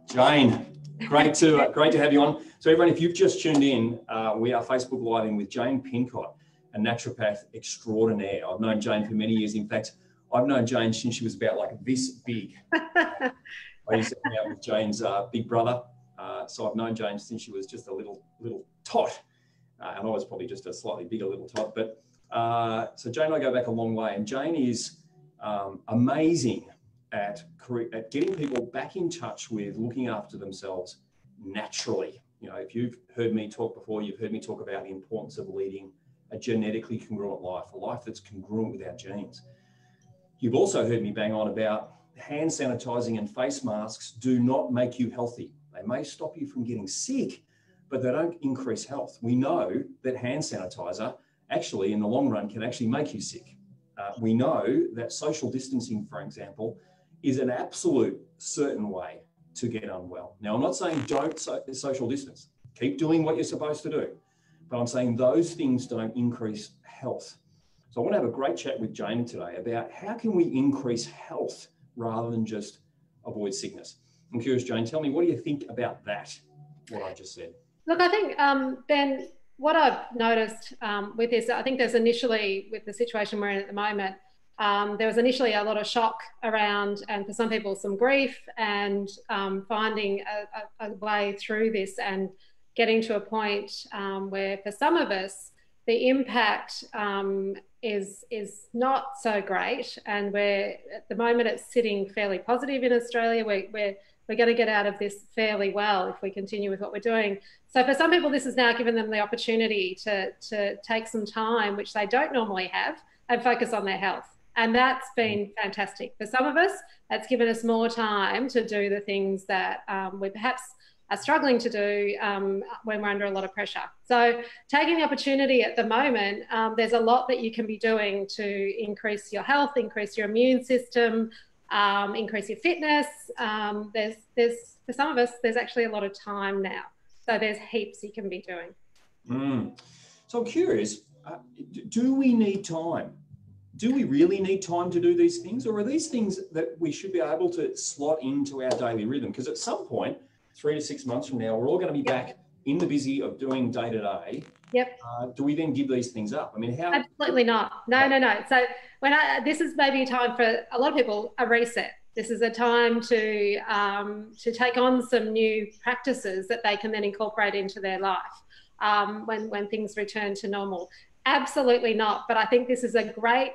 Jane, great to have you on. So everyone, if you've just tuned in, we are Facebook Living with Jane Pincott, a naturopath extraordinaire. I've known Jane for many years. In fact, I've known Jane since she was about like this big. I used to hang out with Jane's big brother. So I've known Jane since she was just a little tot. And I was probably just a slightly bigger little tot. But so Jane and I go back a long way. And Jane is amazing at getting people back in touch with looking after themselves naturally. You know, if you've heard me talk before, you've heard me talk about the importance of leading a genetically congruent life, a life that's congruent with our genes. You've also heard me bang on about hand sanitizing and face masks do not make you healthy. They may stop you from getting sick, but they don't increase health. We know that hand sanitizer actually in the long run can actually make you sick. We know that social distancing, for example, is an absolute certain way to get unwell. Now, I'm not saying don't social distance. Keep doing what you're supposed to do. But I'm saying those things don't increase health. So I want to have a great chat with Jane today about how can we increase health rather than just avoid sickness. I'm curious, Jane, tell me, what do you think about that, what I just said? Look, I think, Ben, what I've noticed with this, I think there's initially, with the situation we're in at the moment, there was initially a lot of shock around, and for some people, some grief, and finding a way through this and getting to a point where for some of us, the impact is not so great. And at the moment, it's sitting fairly positive in Australia. We're going to get out of this fairly well if we continue with what we're doing. So for some people, this has now given them the opportunity to take some time, which they don't normally have, and focus on their health. And that's been fantastic. For some of us, that's given us more time to do the things that we perhaps are struggling to do when we're under a lot of pressure. So taking the opportunity at the moment, there's a lot that you can be doing to increase your health, increase your immune system, increase your fitness. For some of us, there's actually a lot of time now. So there's heaps you can be doing. So I'm curious, do we need time? Do we really need time to do these things? Or are these things that we should be able to slot into our daily rhythm? Because at some point, 3 to 6 months from now, we're all going to be back in the busy of doing day to day. Yep. Do we then give these things up? I mean, how? Absolutely not. No. So this is maybe a time for a lot of people, a reset. This is a time to take on some new practices that they can then incorporate into their life when things return to normal. Absolutely not. But I think this is a great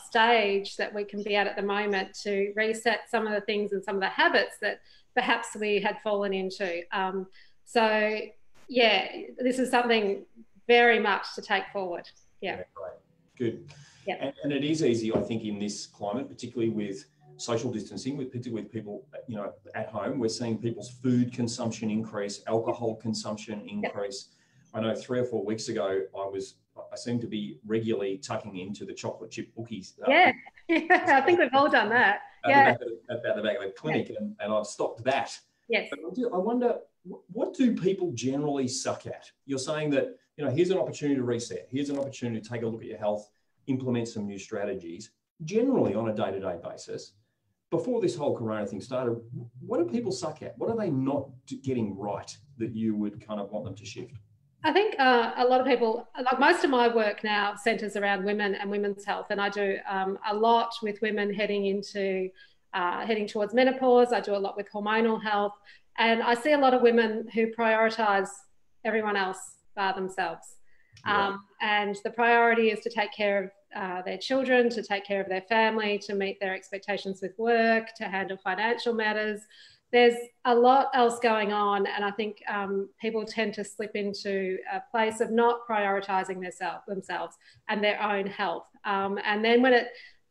stage that we can be at the moment to reset some of the things and some of the habits that perhaps we had fallen into. So yeah, this is something very much to take forward. Yeah. Great. Good. Yeah. And it is easy, I think, in this climate, particularly with social distancing, particularly with people, you know, at home. We're seeing people's food consumption increase, alcohol consumption increase. Yep. I know 3 or 4 weeks ago, I seem to be regularly tucking into the chocolate chip cookies. Yeah, I think we've all done that. At the back of the clinic, and I've stopped that. Yes. But I wonder, what do people generally suck at? You're saying that, you know, here's an opportunity to reset. Here's an opportunity to take a look at your health, implement some new strategies, generally on a day-to-day basis. Before this whole corona thing started, what do people suck at? What are they not getting right that you would kind of want them to shift? I think a lot of people, like most of my work now centres around women and women's health, and I do a lot with women heading towards menopause. I do a lot with hormonal health, and I see a lot of women who prioritise everyone else bar themselves. Yeah. And the priority is to take care of their children, to take care of their family, to meet their expectations with work, to handle financial matters. There's a lot else going on, and I think people tend to slip into a place of not prioritising themselves and their own health. And then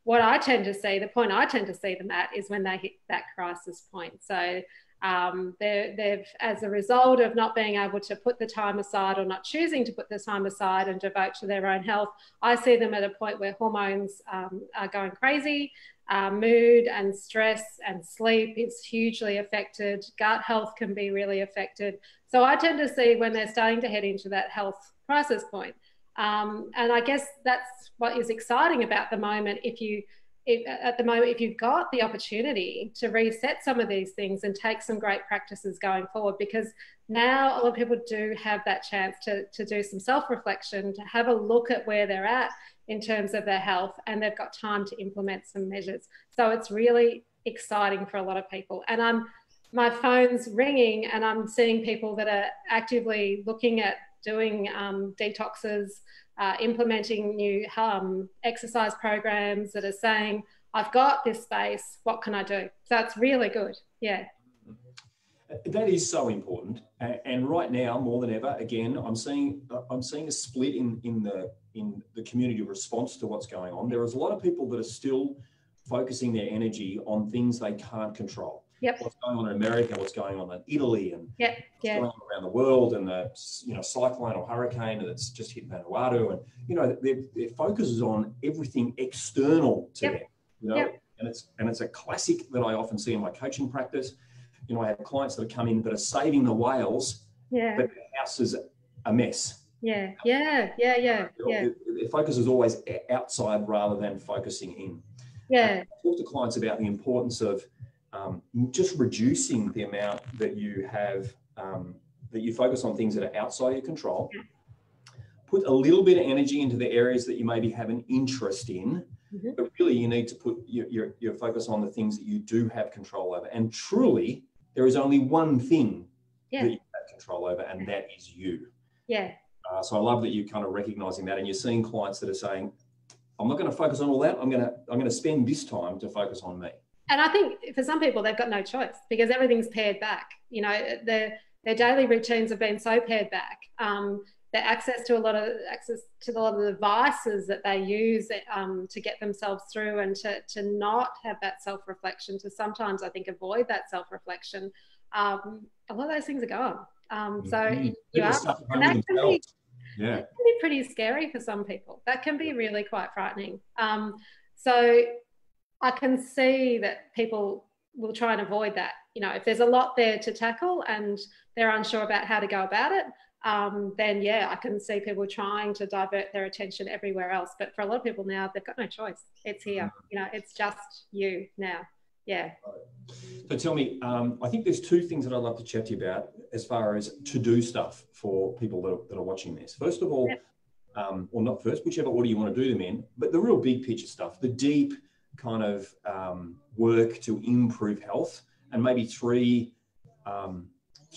what I tend to see, the point I tend to see them at is when they hit that crisis point. So they've, as a result of not being able to put the time aside or not choosing to put the time aside and devote to their own health, I see them at a point where hormones are going crazy. Mood and stress and sleep is hugely affected. Gut health can be really affected. So I tend to see when they're starting to head into that health crisis point. And I guess that's what is exciting about the moment. If you at the moment, if you've got the opportunity to reset some of these things and take some great practices going forward, because now a lot of people do have that chance to do some self-reflection, to have a look at where they're at in terms of their health, and they've got time to implement some measures. So it's really exciting for a lot of people. And my phone's ringing and I'm seeing people that are actively looking at doing detoxes, implementing new exercise programs that are saying, I've got this space, what can I do? So it's really good. Yeah. That is so important. And right now, more than ever, again, I'm seeing a split in the community response to what's going on. There is a lot of people that are still focusing their energy on things they can't control. Yep. What's going on in America, what's going on in Italy, and yep. what's going on around the world, and the cyclone or hurricane that's just hit Vanuatu, and their focus is on everything external to yep. them. Yep. And it's a classic that I often see in my coaching practice. I have clients that come in that are saving the whales, yeah. but the house is a mess. Yeah. Their focus is always outside rather than focusing in. Yeah. I talk to clients about the importance of just reducing the amount that you have, that you focus on things that are outside your control. Yeah. Put a little bit of energy into the areas that you maybe have an interest in, but really you need to put your focus on the things that you do have control over. And truly, there is only one thing that you have control over, and that is you. Yeah. So I love that you're kind of recognizing that, and you're seeing clients that are saying, I'm not going to focus on all that. I'm going to spend this time to focus on me. And I think for some people, they've got no choice because everything's pared back. Their daily routines have been so pared back. Their access to a lot of the devices that they use to get themselves through, and to not have that self-reflection, to sometimes I think avoid that self-reflection. A lot of those things are gone. So you are, and that can be pretty scary for some people. That can be really quite frightening. So I can see that people will try and avoid that. If there's a lot there to tackle and they're unsure about how to go about it, then I can see people trying to divert their attention everywhere else. But for a lot of people now, they've got no choice. It's here. It's just you now. Yeah. So tell me, I think there's two things that I'd love to chat to you about as far as to-do stuff for people that are watching this. First of all, or not first, whichever order you want to do them in, but the real big picture stuff, the deep kind of work to improve health, and maybe three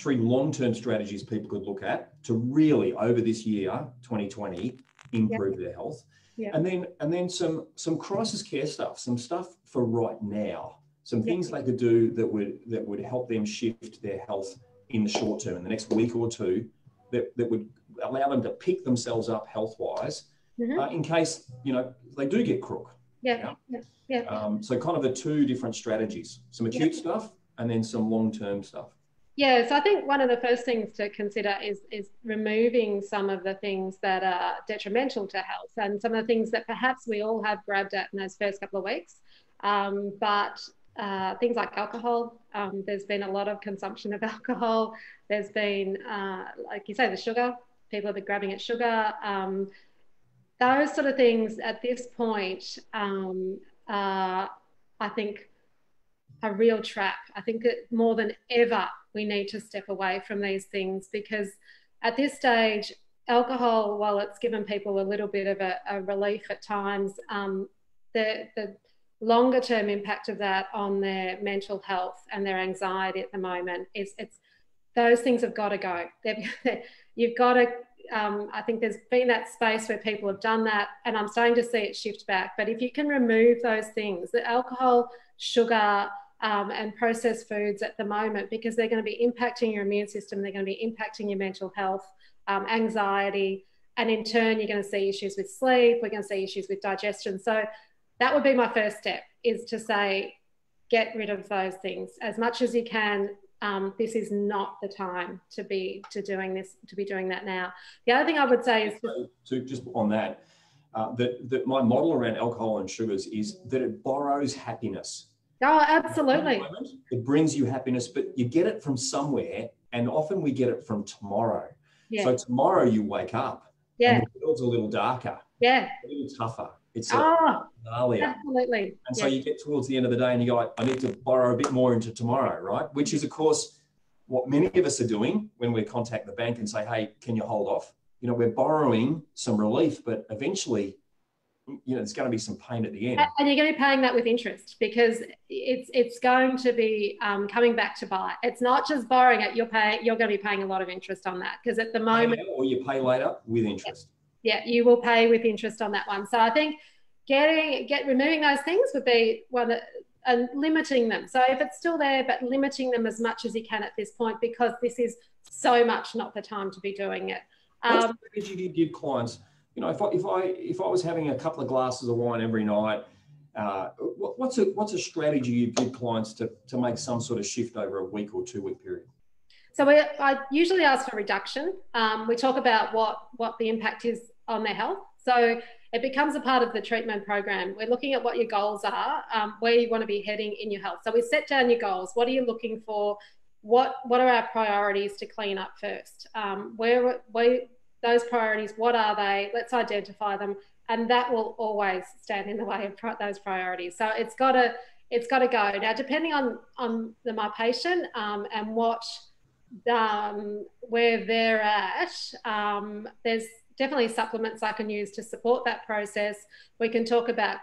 long-term strategies people could look at to really, over this year, 2020, improve their health. Yeah. And then some crisis care stuff, some stuff for right now, some things they could do that would help them shift their health in the short term, in the next week or two, that would allow them to pick themselves up health-wise, in case, they do get crook. So kind of the two different strategies, some acute stuff and then some long-term stuff. Yeah, so I think one of the first things to consider is removing some of the things that are detrimental to health, and some of the things that perhaps we all have grabbed at in those first couple of weeks. But things like alcohol, there's been a lot of consumption of alcohol. There's been, like you say, the sugar. People have been grabbing at sugar. Those sort of things at this point, I think, a real trap. I think that more than ever, we need to step away from these things, because at this stage, alcohol, while it's given people a little bit of a relief at times, the longer term impact of that on their mental health and their anxiety at the moment those things have got to go. You've got to, I think there's been that space where people have done that, and I'm starting to see it shift back. But if you can remove those things, the alcohol, sugar, and processed foods at the moment, because they're going to be impacting your immune system, they're going to be impacting your mental health, anxiety, and in turn, you're going to see issues with sleep, we're going to see issues with digestion. So that would be my first step, is to say, get rid of those things as much as you can. This is not the time to be doing that now. The other thing I would say is just on that, that my model around alcohol and sugars is that it borrows happiness. Oh, absolutely. It brings you happiness, but you get it from somewhere, and often we get it from tomorrow. Yeah. So tomorrow you wake up, and the world's a little darker, a little tougher. It's gnarly. Absolutely. And so you get towards the end of the day and you go, I need to borrow a bit more into tomorrow, right? Which is, of course, what many of us are doing when we contact the bank and say, hey, can you hold off? You know, we're borrowing some relief, but eventually, you know, there's going to be some pain at the end. And you're going to be paying that with interest, because it's going to be coming back to bite. It's not just borrowing it. You're going to be paying a lot of interest on that, because at the moment, or you pay later with interest. Yeah, you will pay with interest on that one. So I think removing those things would be one that, and limiting them. So if it's still there, but limiting them as much as you can at this point, because this is so much not the time to be doing it. What strategy do you give clients? You know, if I was having a couple of glasses of wine every night, what's a strategy you give clients to make some sort of shift over a week or 2 week period? So I usually ask for reduction. We talk about what the impact is on their health. So it becomes a part of the treatment program. We're looking at what your goals are, where you want to be heading in your health. So we set down your goals. What are you looking for? What are our priorities to clean up first? Where those priorities, what are they? Let's identify them, and that will always stand in the way of those priorities. So it's got to go. Now, depending on my patient and what where they're at, there's definitely supplements I can use to support that process. We can talk about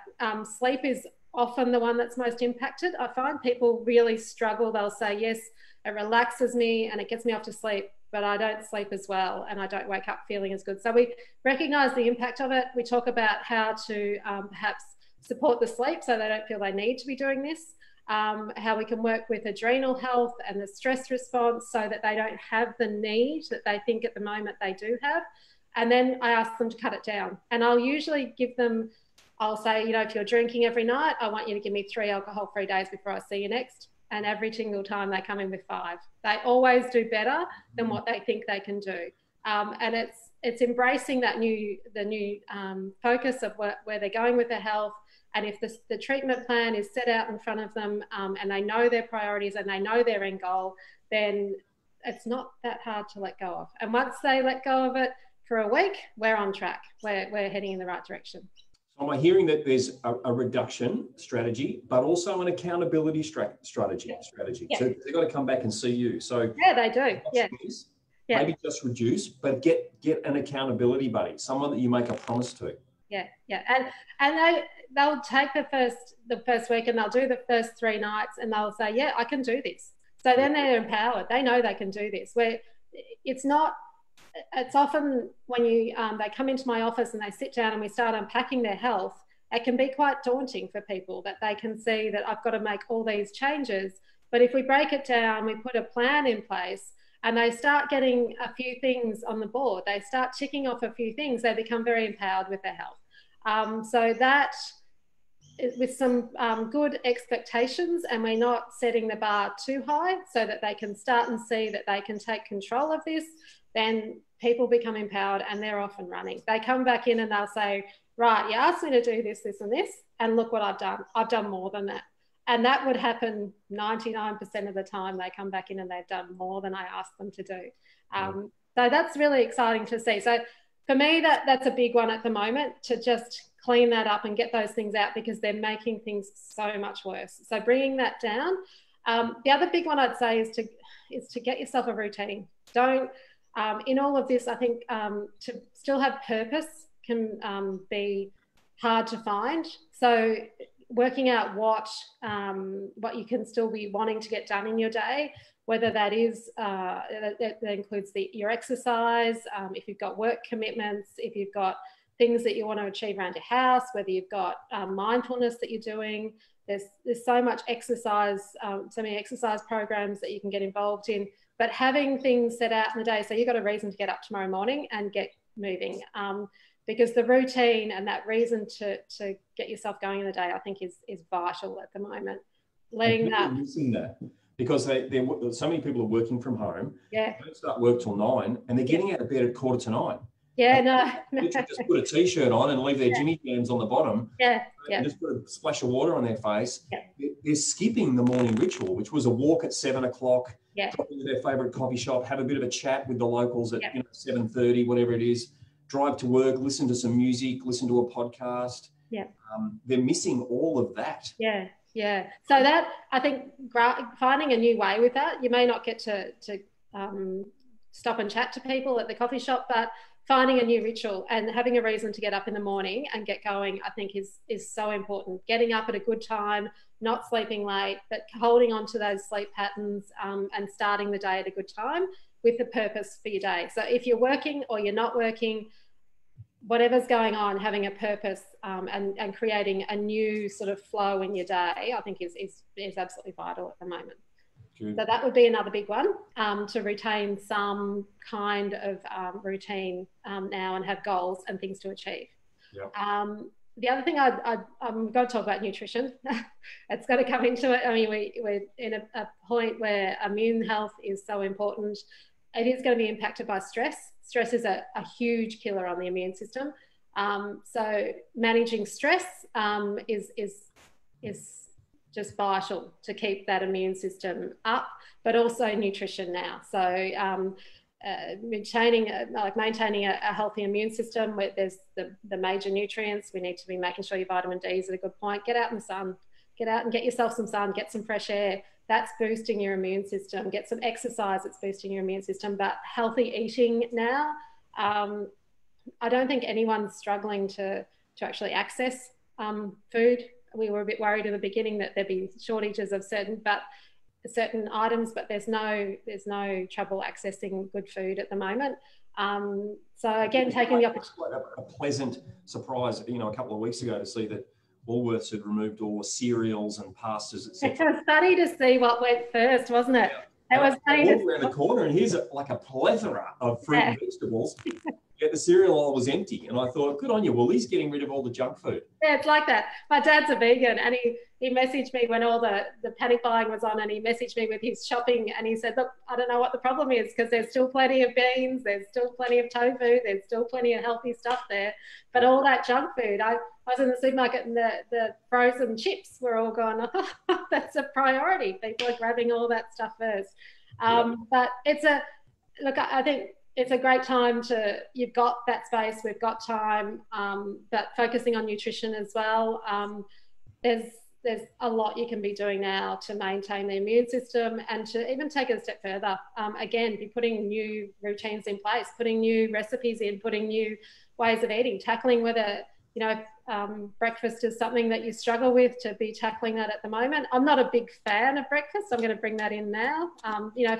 sleep is often the one that's most impacted. I find people really struggle. They'll say, yes, it relaxes me and it gets me off to sleep, but I don't sleep as well and I don't wake up feeling as good. So we recognise the impact of it. We talk about how to perhaps support the sleep so they don't feel they need to be doing this. How we can work with adrenal health and the stress response so that they don't have the need that they think at the moment they do have. And then I ask them to cut it down. And I'll usually give them, I'll say, you know, if you're drinking every night, I want you to give me 3 alcohol-free days before I see you next. And every single time they come in with 5. They always do better than what they think they can do. And it's embracing that the new focus of where they're going with their health. And if the treatment plan is set out in front of them and they know their priorities and they know their end goal, then it's not that hard to let go of. And once they let go of it for a week, we're on track. We're heading in the right direction. So am I hearing that there's a reduction strategy, but also an accountability strategy? Yeah. So they've got to come back and see you. So yeah, they do. Yeah. Maybe just reduce, but get an accountability buddy, someone that you make a promise to. Yeah, and they'll take the first week and they'll do the first 3 nights and they'll say, yeah, I can do this. So then they're empowered. They know they can do this. Where it's often when they come into my office and they sit down and we start unpacking their health, it can be quite daunting for people that they can see that I've got to make all these changes. But if we break it down, we put a plan in place and they start getting a few things on the board, they start ticking off a few things, they become very empowered with their health. So that with some good expectations, and we're not setting the bar too high so that they can start and see that they can take control of this, then people become empowered and they're off and running. They come back in and they'll say, right, you asked me to do this, this and this, and look what I've done. I've done more than that. And that would happen 99% of the time. They come back in and they've done more than I asked them to do. So that's really exciting to see. So for me, that's a big one at the moment, to just clean that up and get those things out, because they're making things so much worse. So bringing that down. The other big one I'd say is to get yourself a routine. Don't, in all of this, I think to still have purpose can be hard to find. So working out what you can still be wanting to get done in your day, whether that is that includes your exercise, if you've got work commitments, if you've got things that you want to achieve around your house, whether you've got mindfulness that you're doing. There's so much exercise, so many exercise programs that you can get involved in, but having things set out in the day so you've got a reason to get up tomorrow morning and get moving. Because the routine and that reason to get yourself going in the day, I think is vital at the moment. Missing that because so many people are working from home. Yeah. They don't start work till 9 and they're getting out of bed at 8:45. Yeah, no. Just put a t-shirt on and leave their Jimmy jams on the bottom. Yeah. And just put a splash of water on their face. Yeah. They're skipping the morning ritual, which was a walk at 7 o'clock. Yeah. Drop into their favourite coffee shop, have a bit of a chat with the locals at 7:30, whatever it is. Drive to work, listen to some music, listen to a podcast, Yeah. They're missing all of that. Yeah. Yeah. So that, I think, finding a new way with that, you may not get to stop and chat to people at the coffee shop, but finding a new ritual and having a reason to get up in the morning and get going, I think is so important. Getting up at a good time, not sleeping late, but holding on to those sleep patterns, and starting the day at a good time with a purpose for your day. So if you're working or you're not working, whatever's going on, having a purpose, and creating a new sort of flow in your day, I think is absolutely vital at the moment. Good. So that would be another big one, to retain some kind of routine now and have goals and things to achieve. Yep. The other thing I'm going to talk about nutrition. It's got to come into it. I mean, we're in a point where immune health is so important. It is going to be impacted by stress. Stress is a huge killer on the immune system. So managing stress is just vital to keep that immune system up, but also nutrition now. So maintaining a healthy immune system where there's the major nutrients. We need to be making sure your vitamin D is at a good point. Get out in the sun, get out and get yourself some sun, get some fresh air. That's boosting your immune system. Get some exercise, it's boosting your immune system. But healthy eating now, I don't think anyone's struggling to actually access food. We were a bit worried in the beginning that there'd be shortages of certain items, but there's no trouble accessing good food at the moment. So again, taking the opportunity. A pleasant surprise, a couple of weeks ago to see that Woolworths had removed all cereals and pastas, etc. It was funny to see what went first, wasn't it? Yeah. It was funny I walked around the corner and here's a plethora of fruit and vegetables. Yet the cereal aisle was empty, and I thought, good on you, Woolies, getting rid of all the junk food. Yeah, it's like that. My dad's a vegan, and he messaged me when all the panic buying was on, and he messaged me with his shopping, and he said, look, I don't know what the problem is, because there's still plenty of beans, there's still plenty of tofu, there's still plenty of healthy stuff there, but all that junk food, I was in the supermarket and the frozen chips were all gone. Oh, that's a priority. People are grabbing all that stuff first. But I think it's a great time you've got that space, we've got time, but focusing on nutrition as well. There's a lot you can be doing now to maintain the immune system and to even take it a step further. Again, be putting new routines in place, putting new recipes in, putting new ways of eating, tackling whether, breakfast is something that you struggle with, to be tackling that at the moment. I'm not a big fan of breakfast. I'm going to bring that in now.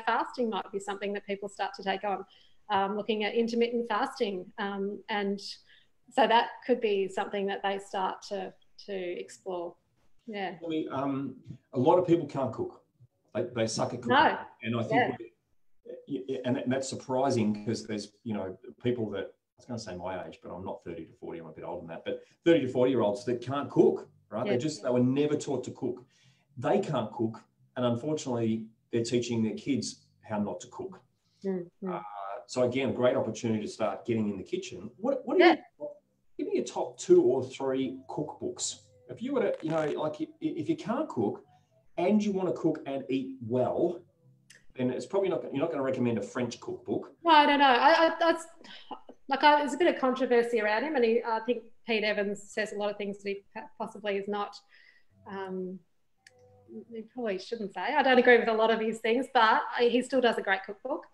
Fasting might be something that people start to take on. Looking at intermittent fasting, and so that could be something that they start to explore. Yeah. A lot of people can't cook. They suck at cooking. No. And I think, and that's surprising, because there's people that, I was going to say my age, but I'm not 30 to 40. I'm a bit older than that. But 30 to 40-year-olds that can't cook, right? Yeah. They were never taught to cook. They can't cook, and unfortunately, they're teaching their kids how not to cook. Mm-hmm. So again, a great opportunity to start getting in the kitchen. What are give me your top 2 or 3 cookbooks. If you were to, if you can't cook and you want to cook and eat well, then it's probably you're not going to recommend a French cookbook. No, I don't know. There's a bit of controversy around him, and I think Pete Evans says a lot of things that he possibly is not. He probably shouldn't say. I don't agree with a lot of his things, but he still does a great cookbook.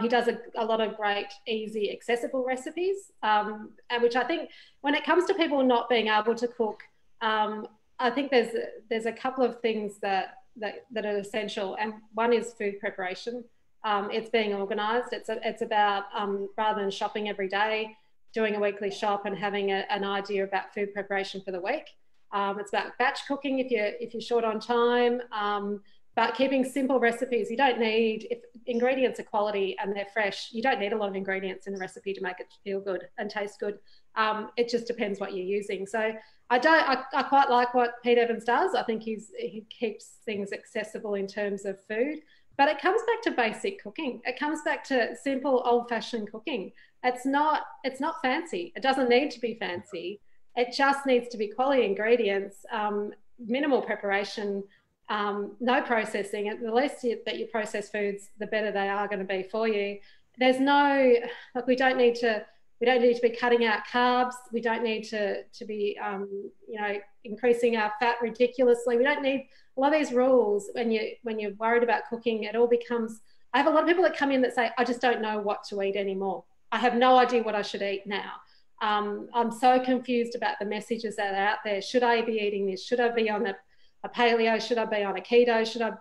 He does a lot of great, easy, accessible recipes, and which I think, when it comes to people not being able to cook, I think there's a couple of things that are essential, and one is food preparation. It's being organised. It's about rather than shopping every day, doing a weekly shop and having an idea about food preparation for the week. It's about batch cooking if you're short on time. But keeping simple recipes. You don't need, if ingredients are quality and they're fresh, you don't need a lot of ingredients in a recipe to make it feel good and taste good. It just depends what you're using. So I quite like what Pete Evans does. I think he keeps things accessible in terms of food, but it comes back to basic cooking. It comes back to simple old-fashioned cooking. It's not fancy. It doesn't need to be fancy. It just needs to be quality ingredients, minimal preparation, no processing. The less that you process foods, the better they are going to be for you. We don't need We don't need to be cutting out carbs. We don't need to be, you know, increasing our fat ridiculously. We don't need a lot of these rules. When you're worried about cooking, it all becomes, I have a lot of people that come in that say, I just don't know what to eat anymore. I have no idea what I should eat now. I'm so confused about the messages that are out there. Should I be eating this? Should I be on a paleo? Should I be on a keto?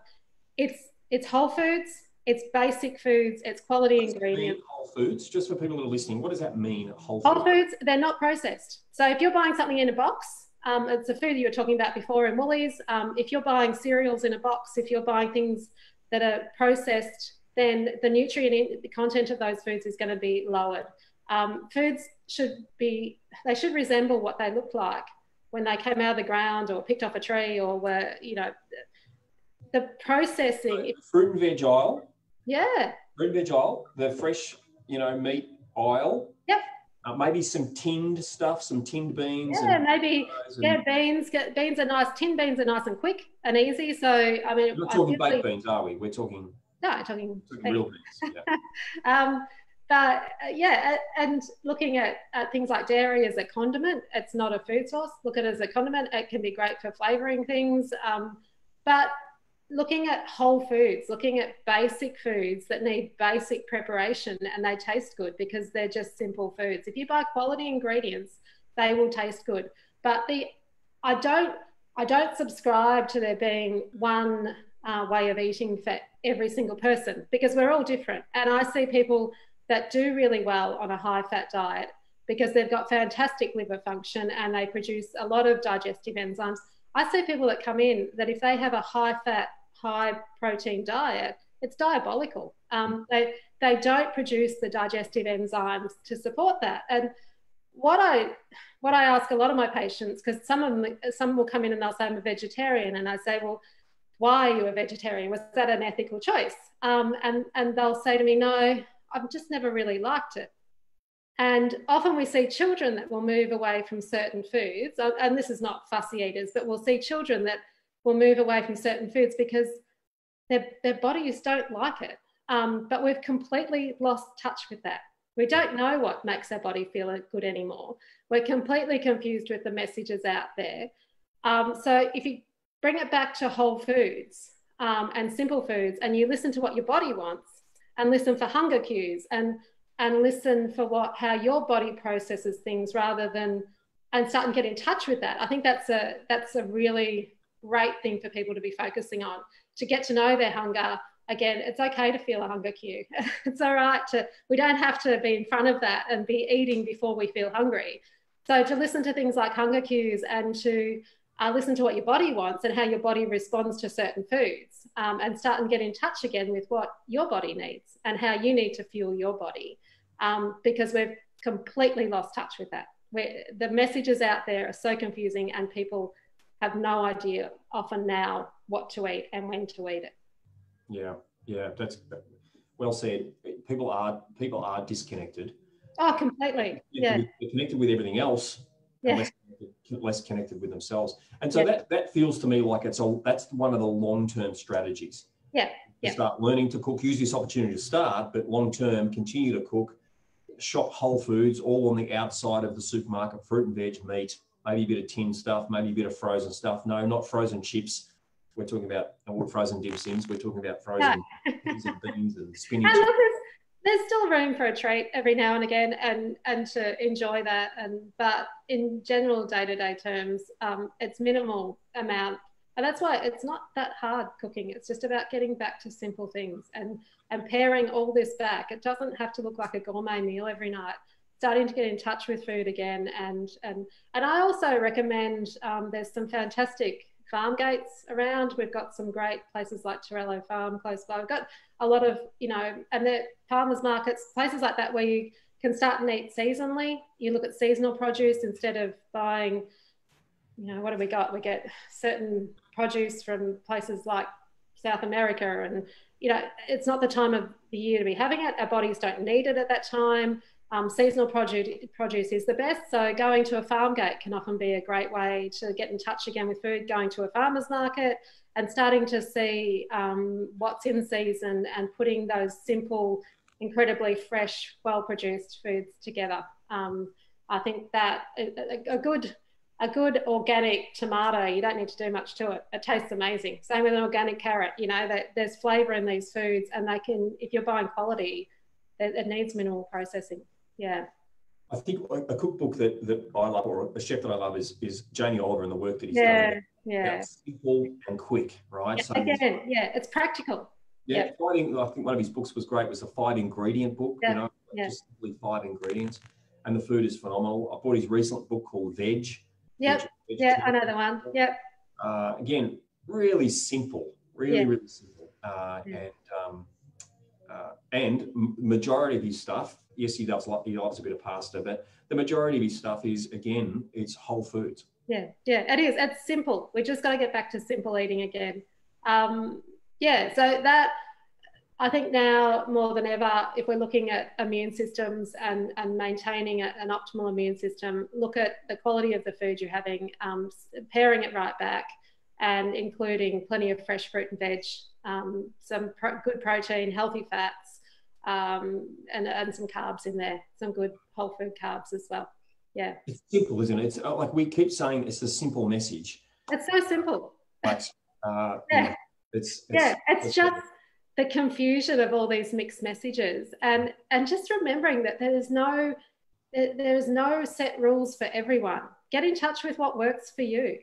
It's whole foods, it's basic foods, it's quality ingredients. Whole foods, just for people that are listening, what does that mean, whole foods? They're not processed. So if you're buying something in a box, it's a food you were talking about before in Woolies. If you're buying cereals in a box, if you're buying things that are processed, then the nutrient content of those foods is going to be lowered. Foods should resemble what they look like when they came out of the ground or picked off a tree or were, you know, the processing. Fruit and veg aisle. Yeah. Fruit and veg aisle, the fresh, you know, meat aisle. Yep. Maybe some tinned stuff, some tinned beans. Yeah, maybe. Yeah, beans. Beans are nice. Tinned beans are nice and quick and easy. So, I mean, we're not talking baked beans, are we? We're talking. No, I'm talking real beans. Yeah. But yeah, and looking at things like dairy as a condiment, it's not a food source. Look at it as a condiment. It can be great for flavoring things. But looking at whole foods, looking at basic foods that need basic preparation and they taste good because they're just simple foods. If you buy quality ingredients, they will taste good. But I don't subscribe to there being one way of eating for every single person because we're all different. And I see people that do really well on a high-fat diet because they've got fantastic liver function and they produce a lot of digestive enzymes. I see people that come in that if they have a high-fat, high-protein diet, it's diabolical. They don't produce the digestive enzymes to support that. And what I ask a lot of my patients, because some will come in and they'll say I'm a vegetarian, and I say, well, why are you a vegetarian? Was that an ethical choice? And they'll say to me, no, I've just never really liked it. And often we see children that will move away from certain foods, and this is not fussy eaters, but we'll see children that will move away from certain foods because their bodies don't like it. But we've completely lost touch with that. We don't know what makes our body feel good anymore. We're completely confused with the messages out there. So if you bring it back to whole foods and simple foods, and you listen to what your body wants, and listen for hunger cues and listen for how your body processes things and start and get in touch with that. I think that's a really great thing for people to be focusing on, to get to know their hunger. Again, it's okay to feel a hunger cue. It's all right we don't have to be in front of that and be eating before we feel hungry. So to listen to things like hunger cues and to listen to what your body wants and how your body responds to certain foods, and start and get in touch again with what your body needs and how you need to fuel your body, because we've completely lost touch with that. The messages out there are so confusing and people have no idea often now what to eat and when to eat it. Yeah, that's well said. People are disconnected. Oh, completely. Yeah. They're connected with everything else. Yeah. Less connected with themselves, and so that feels to me like that's one of the long-term strategies. Yeah. Start learning to cook. Use this opportunity to start, but long-term, continue to cook. Shop whole foods, all on the outside of the supermarket. Fruit and veg, meat, maybe a bit of tinned stuff, maybe a bit of frozen stuff. No, not frozen chips. We're talking about frozen dim sims. We're talking about frozen beans and spinach. And look, there's still room for a treat every now and again, and to enjoy that. But in general, day-to-day terms, it's minimal amount, and that's why it's not that hard cooking. It's just about getting back to simple things and paring all this back. It doesn't have to look like a gourmet meal every night. Starting to get in touch with food again, and I also recommend there's some fantastic farm gates around. We've got some great places like Torello Farm close by. We've got a lot of, and the farmers markets, places like that where you can start and eat seasonally. You look at seasonal produce instead of buying, what do we got? We get certain produce from places like South America, and, it's not the time of the year to be having it. Our bodies don't need it at that time. Seasonal produce is the best. So going to a farm gate can often be a great way to get in touch again with food, going to a farmer's market and starting to see what's in season and putting those simple, incredibly fresh, well-produced foods together. I think that a good organic tomato, you don't need to do much to it. It tastes amazing. Same with an organic carrot. You know, that there's flavour in these foods, and they can, if you're buying quality, it needs minimal processing. Yeah. I think a cookbook that I love, or a chef that I love, is Jamie Oliver and the work that he's done. Yeah. It's simple and quick, right? Yeah, So again, it's practical. Yeah, I think one of his books was great. It was the 5-ingredient book, you know, just simply 5 ingredients. And the food is phenomenal. I bought his recent book called Veg. Yep. I know the one. Yep. Again, really simple, really simple. And majority of his stuff, yes, he loves a bit of pasta, but the majority of his stuff is, again, it's whole foods. Yeah, it is. It's simple. We just got to get back to simple eating again. So that, I think now more than ever, if we're looking at immune systems and maintaining an optimal immune system, look at the quality of the food you're having, pairing it right back, and including plenty of fresh fruit and veg, some good protein, healthy fats, and some carbs in there, some good whole food carbs as well. Yeah. It's simple, isn't it? It's like we keep saying, it's a simple message. It's so simple. But, it's just the confusion of all these mixed messages, and just remembering that there is no set rules for everyone. Get in touch with what works for you.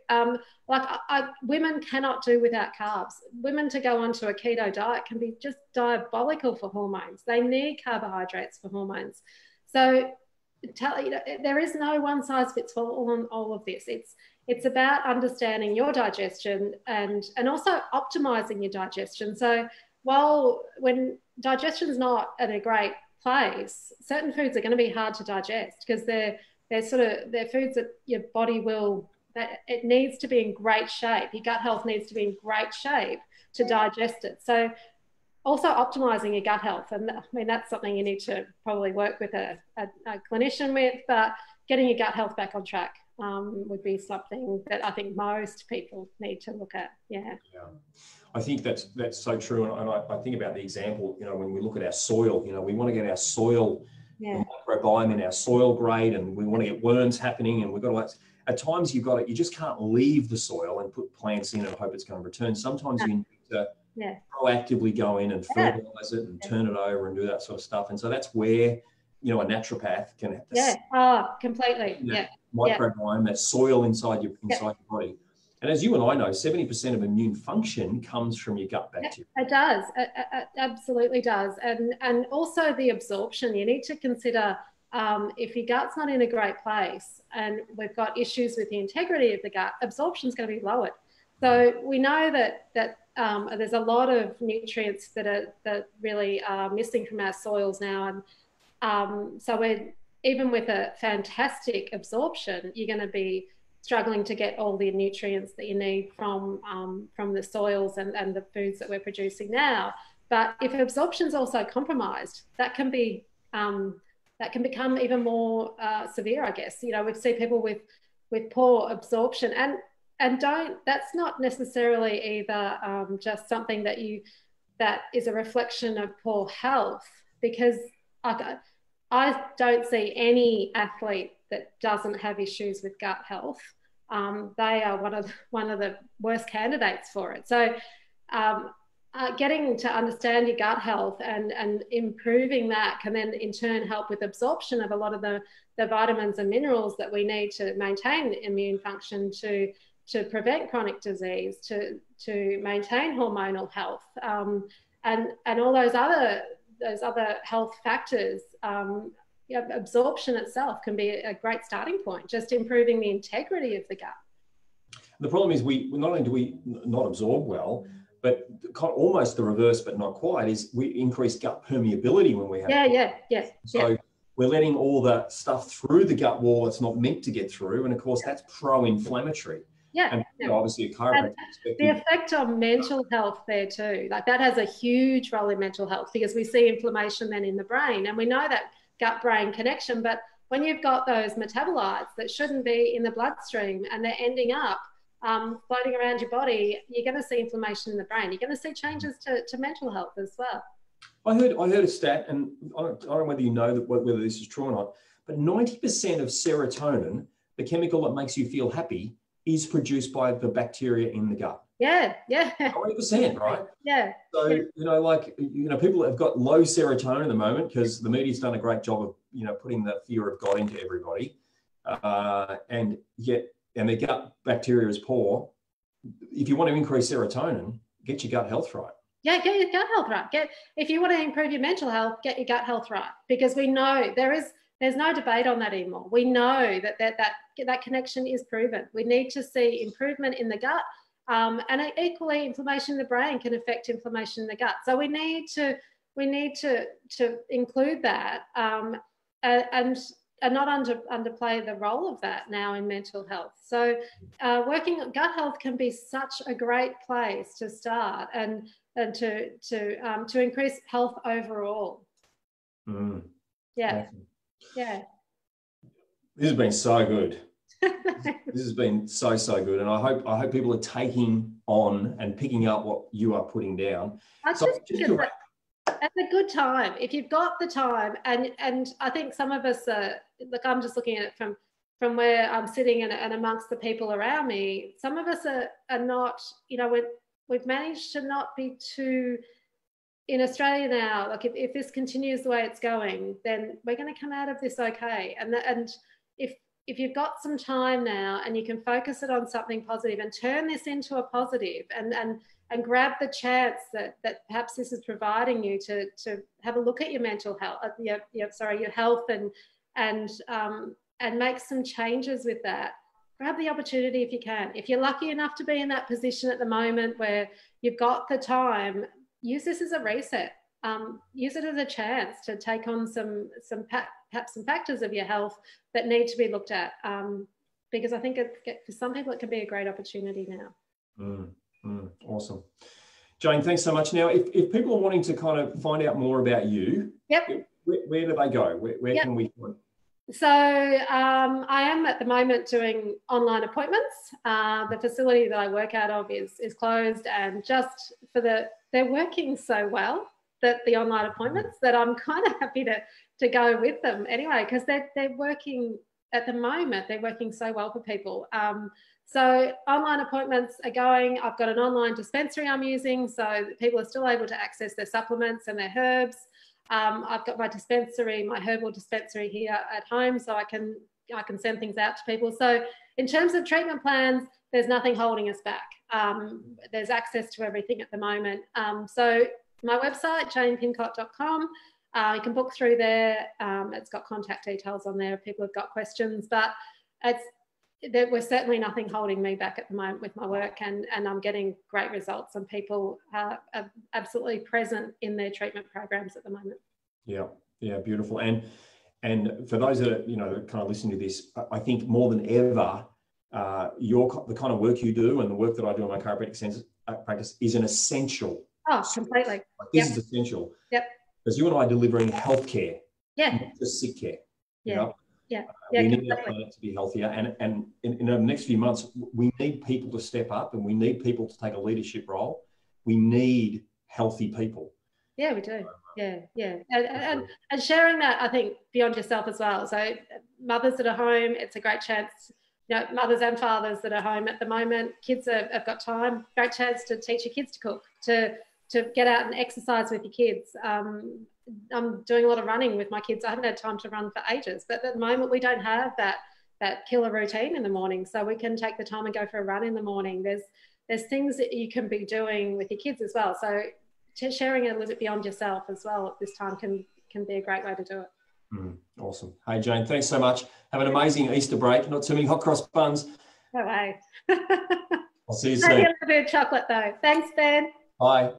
Women cannot do without carbs. Women to go onto a keto diet can be just diabolical for hormones. They need carbohydrates for hormones. So there is no one size fits all on all of this. It's about understanding your digestion and also optimizing your digestion. So when digestion's not at a great place, certain foods are going to be hard to digest because they're foods that your body it needs to be in great shape. Your gut health needs to be in great shape to digest it. So also optimizing your gut health, and I mean that's something you need to probably work with a clinician with, but getting your gut health back on track would be something that I think most people need to look at. Yeah. I think that's so true, and I think about the example, you know, when we look at our soil, you know, we want to get our soil, the microbiome in our soil great, and we want to get worms happening, and we've got to, at times you just can't leave the soil and put plants in and hope it's going to return. Sometimes you need to proactively go in and fertilize it and turn it over and do that sort of stuff. And so that's where, you know, a naturopath can completely. Microbiome, that soil inside your body. And as you and I know, 70% of immune function comes from your gut bacteria. It does. It absolutely does. And also the absorption. You need to consider if your gut's not in a great place and we've got issues with the integrity of the gut, absorption is going to be lowered. So we know that there's a lot of nutrients that really are missing from our soils now. And so even with a fantastic absorption, you're going to be struggling to get all the nutrients that you need from the soils and the foods that we're producing now. But if absorption is also compromised, that can become even more severe, I guess. You know, we see people with poor absorption, and that's not necessarily either just something that is a reflection of poor health, because I don't see any athlete that doesn't have issues with gut health. They are one of the worst candidates for it. So getting to understand your gut health and improving that can then in turn help with absorption of a lot of the vitamins and minerals that we need to maintain immune function, to prevent chronic disease, to maintain hormonal health, and all those other health factors. Absorption itself can be a great starting point, just improving the integrity of the gut. The problem is we not only do we not absorb well, but almost the reverse, but not quite, is we increase gut permeability when we have So we're letting all the stuff through the gut wall that's not meant to get through, and of course that's pro-inflammatory. And obviously a chiropractic perspective. The effect on mental health there too, like that has a huge role in mental health, because we see inflammation then in the brain, and we know that gut-brain connection. But when you've got those metabolites that shouldn't be in the bloodstream and they're ending up floating around your body, you're going to see inflammation in the brain. You're going to see changes to mental health as well. I heard a stat, and I don't know whether you know whether this is true or not, But 90% of serotonin, the chemical that makes you feel happy, is produced by the bacteria in the gut. Yeah, yeah. 90%, right? Yeah. So, people have got low serotonin at the moment because the media's done a great job of, putting the fear of God into everybody. And their gut bacteria is poor. If you want to increase serotonin, get your gut health right. Yeah, get your gut health right. If you want to improve your mental health, get your gut health right. Because we know there's no debate on that anymore. We know that connection is proven. We need to see improvement in the gut. And equally, inflammation in the brain can affect inflammation in the gut. So we need to include that and not underplay the role of that now in mental health. So working on gut health can be such a great place to start and to increase health overall. Mm. Yeah. Awesome. Yeah. This has been so good. This has been so good, and I hope people are taking on and picking up what you are putting down. It's a good time if you've got the time, and I think some of us are, look, I'm just looking at it from where I'm sitting and amongst the people around me. Some of us are not, we've managed to not be too, in Australia now, like if this continues the way it's going, then we're going to come out of this okay. And if you've got some time now and you can focus it on something positive and turn this into a positive and grab the chance that perhaps this is providing you to have a look at your mental health, your health and make some changes with that. Grab the opportunity if you can. If you're lucky enough to be in that position at the moment where you've got the time, use this as a reset. Use it as a chance to take on perhaps some factors of your health that need to be looked at, because I think for some people it can be a great opportunity now. Awesome. Jane, thanks so much. Now, if people are wanting to kind of find out more about you, where do they go? Where can we find? So I am at the moment doing online appointments. The facility that I work out of is closed, and just they're working so well that the online appointments that I'm kind of happy to go with them anyway, because they're working at the moment. They're working so well for people. So online appointments are going. I've got an online dispensary I'm using, so that people are still able to access their supplements and their herbs. I've got my herbal dispensary here at home, so I can send things out to people. So in terms of treatment plans, there's nothing holding us back. There's access to everything at the moment. So my website, janepincott.com, you can book through there. It's got contact details on there if people have got questions, but there was certainly nothing holding me back at the moment with my work, and I'm getting great results, and people are absolutely present in their treatment programs at the moment. Yeah, beautiful. And for those that are, kind of listening to this, I think more than ever, the kind of work you do and the work that I do in my chiropractic practice is an essential. Oh, completely. This is essential. Yep. Because you and I are delivering healthcare, not just sick care. Yeah. We need our planet to be healthier, and in the next few months, we need people to step up, and we need people to take a leadership role. We need healthy people. Yeah, we do. Yeah. And sharing that, I think, beyond yourself as well. So mothers that are home, it's a great chance. Mothers and fathers that are home at the moment, kids have got time. Great chance to teach your kids to cook, to get out and exercise with your kids. I'm doing a lot of running with my kids. I haven't had time to run for ages, but at the moment we don't have that killer routine in the morning, so we can take the time and go for a run in the morning. There's things that you can be doing with your kids as well. So sharing it a little bit beyond yourself as well at this time can be a great way to do it. Awesome. Hey, Jane, thanks so much. Have an amazing Easter break. Not too many hot cross buns. No way. I'll see you soon. Maybe a little bit of chocolate though. Thanks, Ben. Bye.